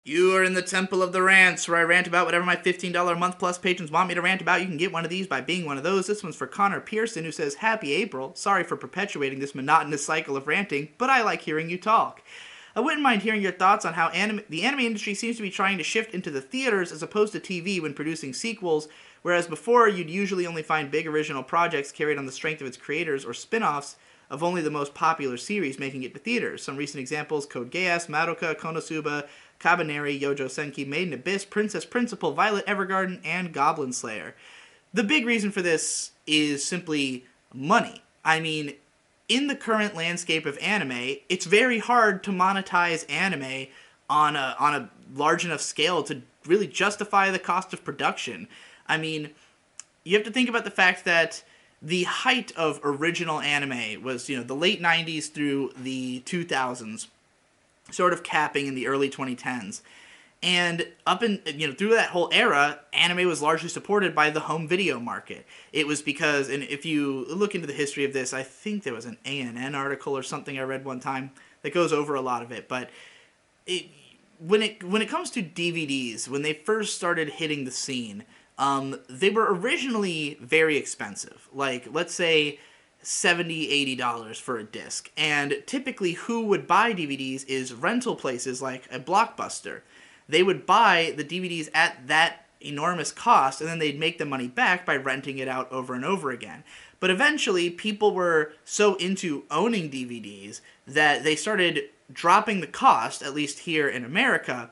You are in the Temple of the Rants, where I rant about whatever my $15 a month plus patrons want me to rant about. You can get one of these by being one of those. This one's for Connor Pearson, who says, Happy April. Sorry for perpetuating this monotonous cycle of ranting, but I like hearing you talk. I wouldn't mind hearing your thoughts on how the anime industry seems to be trying to shift into the theaters as opposed to TV when producing sequels, whereas before you'd usually only find big original projects carried on the strength of its creators or spin-offs of only the most popular series making it to theaters. Some recent examples: Code Geass, Madoka, Konosuba, Kabaneri, Yojo Senki, Maiden Abyss, Princess Principal, Violet Evergarden, and Goblin Slayer. The big reason for this is simply money. I mean, in the current landscape of anime, it's very hard to monetize anime on a large enough scale to really justify the cost of production. I mean, you have to think about the fact that the height of original anime was, the late 90s through the 2000s, sort of capping in the early 2010s. And up in, through that whole era, anime was largely supported by the home video market. It was because, and if you look into the history of this, I think there was an ANN article or something I read one time that goes over a lot of it. But when it comes to DVDs, when they first started hitting the scene, they were originally very expensive. Like, let's say $70-$80 for a disc. And typically who would buy DVDs is rental places like a Blockbuster. They would buy the DVDs at that enormous cost, and then they'd make the money back by renting it out over and over again. But eventually, people were so into owning DVDs that they started dropping the cost, at least here in America,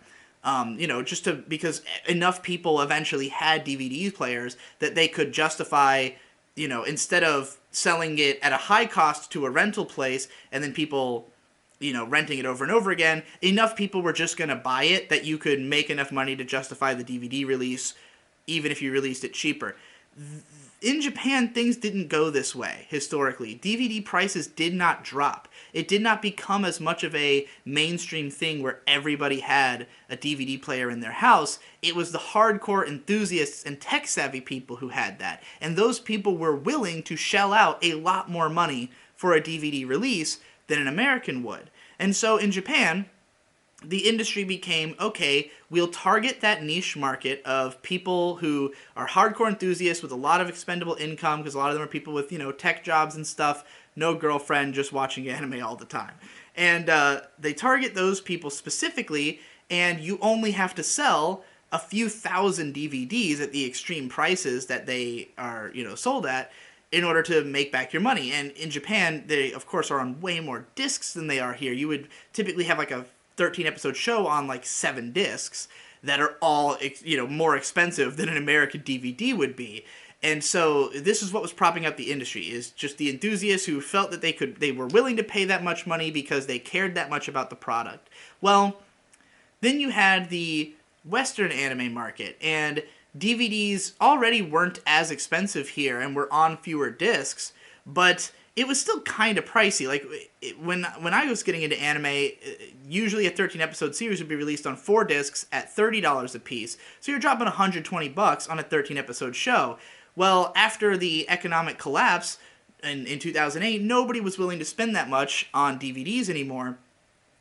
because enough people eventually had DVD players that they could justify, instead of selling it at a high cost to a rental place and then people, renting it over and over again, enough people were just going to buy it that you could make enough money to justify the DVD release, even if you released it cheaper. In Japan, things didn't go this way, historically. DVD prices did not drop. It did not become as much of a mainstream thing where everybody had a DVD player in their house. It was the hardcore enthusiasts and tech-savvy people who had that. And those people were willing to shell out a lot more money for a DVD release than an American would. And so in Japan, the industry became, okay, we'll target that niche market of people who are hardcore enthusiasts with a lot of expendable income, because a lot of them are people with, tech jobs and stuff, no girlfriend, just watching anime all the time. And they target those people specifically, and you only have to sell a few thousand DVDs at the extreme prices that they are, sold at, in order to make back your money. And in Japan, they, of course, are on way more discs than they are here. You would typically have like a 13-episode show on like 7 discs that are all, more expensive than an American DVD would be. And so this is what was propping up the industry, is just the enthusiasts who felt that they were willing to pay that much money because they cared that much about the product. Well, then you had the Western anime market, and DVDs already weren't as expensive here and were on fewer discs, but it was still kind of pricey. Like, when I was getting into anime, usually a 13-episode series would be released on 4 discs at $30 a piece. So you're dropping $120 on a 13-episode show. Well, after the economic collapse in 2008, nobody was willing to spend that much on DVDs anymore.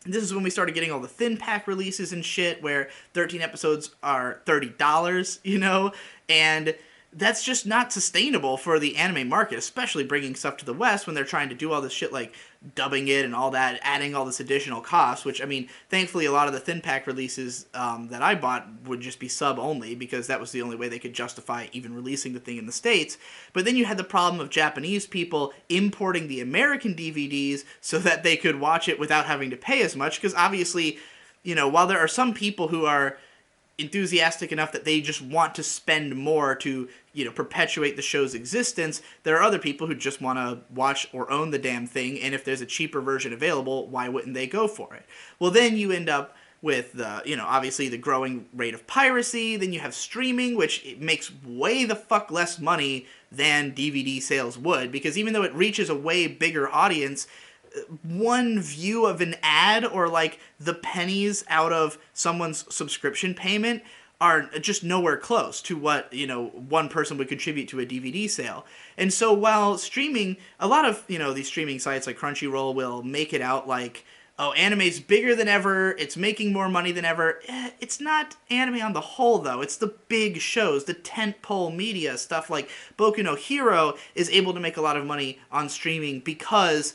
This is when we started getting all the thin pack releases and shit, where 13 episodes are $30, and that's just not sustainable for the anime market, especially bringing stuff to the West when they're trying to do all this shit like dubbing it and all that, adding all this additional cost, which, I mean, thankfully a lot of the thin pack releases that I bought would just be sub only, because that was the only way they could justify even releasing the thing in the States. But then you had the problem of Japanese people importing the American DVDs so that they could watch it without having to pay as much, because obviously, while there are some people who are enthusiastic enough that they just want to spend more to, perpetuate the show's existence, there are other people who just want to watch or own the damn thing, and if there's a cheaper version available, why wouldn't they go for it? Well, then you end up with the, obviously the growing rate of piracy. Then you have streaming, which it makes way the fuck less money than DVD sales would, because even though it reaches a way bigger audience, one view of an ad or like the pennies out of someone's subscription payment are just nowhere close to what, one person would contribute to a DVD sale. And so while streaming, a lot of, these streaming sites like Crunchyroll will make it out like, oh, anime's bigger than ever, it's making more money than ever. It's not anime on the whole, though. It's the big shows, the tentpole media, stuff like Boku no Hero is able to make a lot of money on streaming because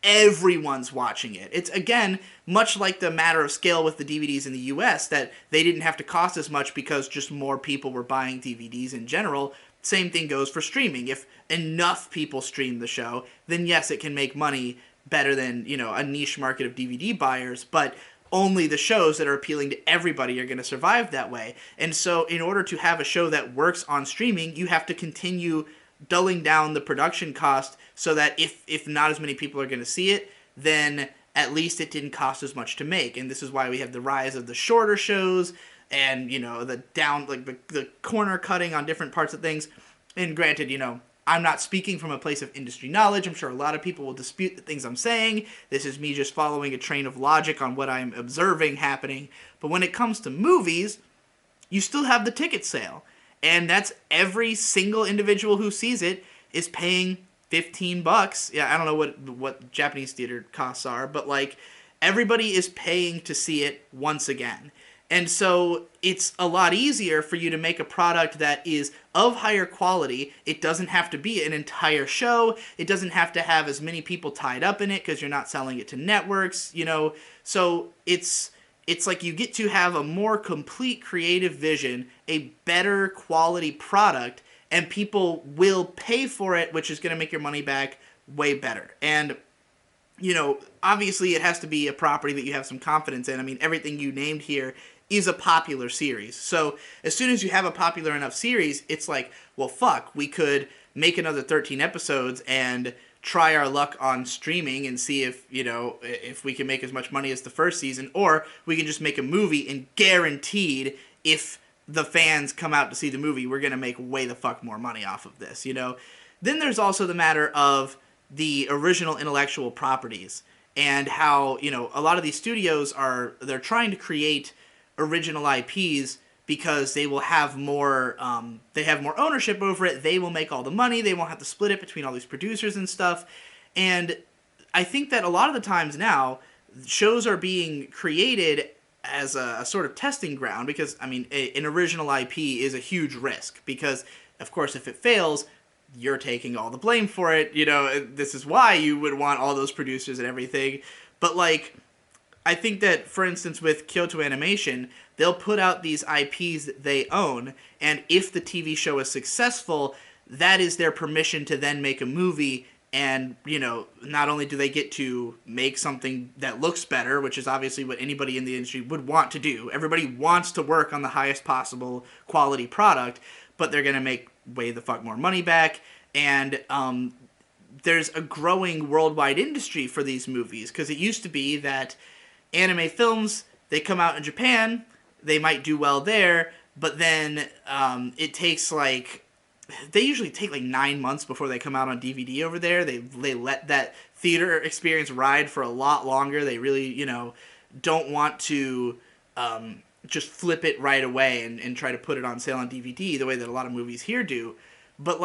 everyone's watching it. It's, again, much like the matter of scale with the DVDs in the US, that they didn't have to cost as much because just more people were buying DVDs in general. Same thing goes for streaming. If enough people stream the show, then yes, it can make money better than, a niche market of DVD buyers, but only the shows that are appealing to everybody are going to survive that way. And so in order to have a show that works on streaming, you have to continue dulling down the production cost so that if not as many people are going to see it, then at least it didn't cost as much to make. And this is why we have the rise of the shorter shows and, the down, like the corner cutting on different parts of things. And granted, I'm not speaking from a place of industry knowledge. I'm sure a lot of people will dispute the things I'm saying. This is me just following a train of logic on what I'm observing happening. But when it comes to movies, you still have the ticket sale. And that's every single individual who sees it is paying $15. Yeah, I don't know what Japanese theater costs are, but like everybody is paying to see it once again. And so it's a lot easier for you to make a product that is of higher quality. It doesn't have to be an entire show. It doesn't have to have as many people tied up in it because you're not selling it to networks, So it's like you get to have a more complete creative vision, a better quality product, and people will pay for it, which is going to make your money back way better. And obviously it has to be a property that you have some confidence in. I mean, everything you named here is a popular series. So as soon as you have a popular enough series, it's like, well, fuck, we could make another 13 episodes and try our luck on streaming and see if we can make as much money as the first season, or we can just make a movie and guaranteed if the fans come out to see the movie, we're going to make way the fuck more money off of this, Then there's also the matter of the original intellectual properties and how, a lot of these studios they're trying to create original IPs because they will have more, they have more ownership over it. They will make all the money. They won't have to split it between all these producers and stuff. And I think that a lot of the times now, shows are being created as a sort of testing ground because, I mean, an original IP is a huge risk because, of course, if it fails, you're taking all the blame for it. This is why you would want all those producers and everything. But, like, I think that, for instance, with Kyoto Animation, they'll put out these IPs that they own, and if the TV show is successful, that is their permission to then make a movie, and, not only do they get to make something that looks better, which is obviously what anybody in the industry would want to do. Everybody wants to work on the highest possible quality product, but they're going to make way the fuck more money back, and there's a growing worldwide industry for these movies, because it used to be that anime films, they come out in Japan, they might do well there, but then it takes they usually take 9 months before they come out on DVD over there. They let that theater experience ride for a lot longer. They really, don't want to just flip it right away and try to put it on sale on DVD the way that a lot of movies here do. But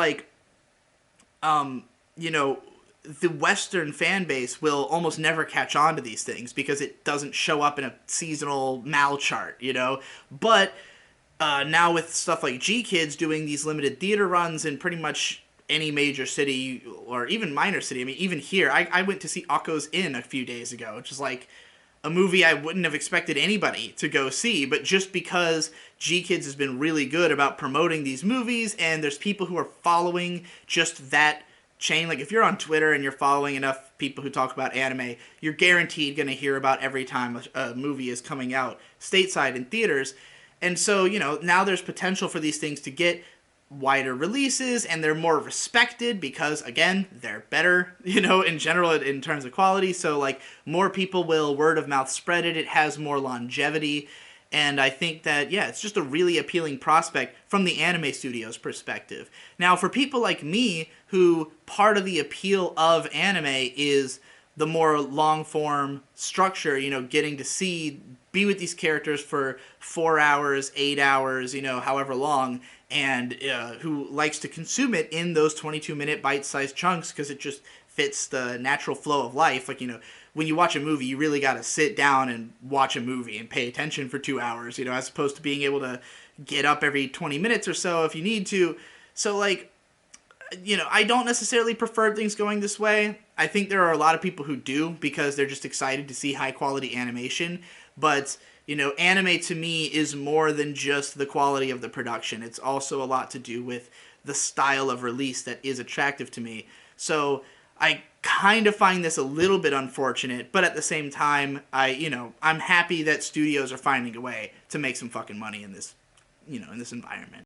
the Western fan base will almost never catch on to these things because it doesn't show up in a seasonal mal chart, But now with stuff like G-Kids doing these limited theater runs in pretty much any major city or even minor city, I mean, even here, I went to see Akko's Inn a few days ago, which is a movie I wouldn't have expected anybody to go see, but just because G-Kids has been really good about promoting these movies and there's people who are following just that chain. If you're on Twitter and you're following enough people who talk about anime, you're guaranteed going to hear about every time a movie is coming out stateside in theaters. And so, now there's potential for these things to get wider releases, and they're more respected because, again, they're better, in general in terms of quality. So, more people will word of mouth spread it. It has more longevity. And I think that, it's just a really appealing prospect from the anime studio's perspective. Now, for people like me, who part of the appeal of anime is the more long-form structure, getting to be with these characters for 4 hours, 8 hours, however long, and who likes to consume it in those 22-minute bite-sized chunks because it just fits the natural flow of life. when you watch a movie, you really got to sit down and watch a movie and pay attention for 2 hours, you know, as opposed to being able to get up every 20 minutes or so if you need to. So, like, you know, I don't necessarily prefer things going this way. I think there are a lot of people who do because they're just excited to see high quality animation. But, you know, anime to me is more than just the quality of the production. It's also a lot to do with the style of release that is attractive to me. So I kind of find this a little bit unfortunate, but at the same time, I'm happy that studios are finding a way to make some fucking money in this, in this environment.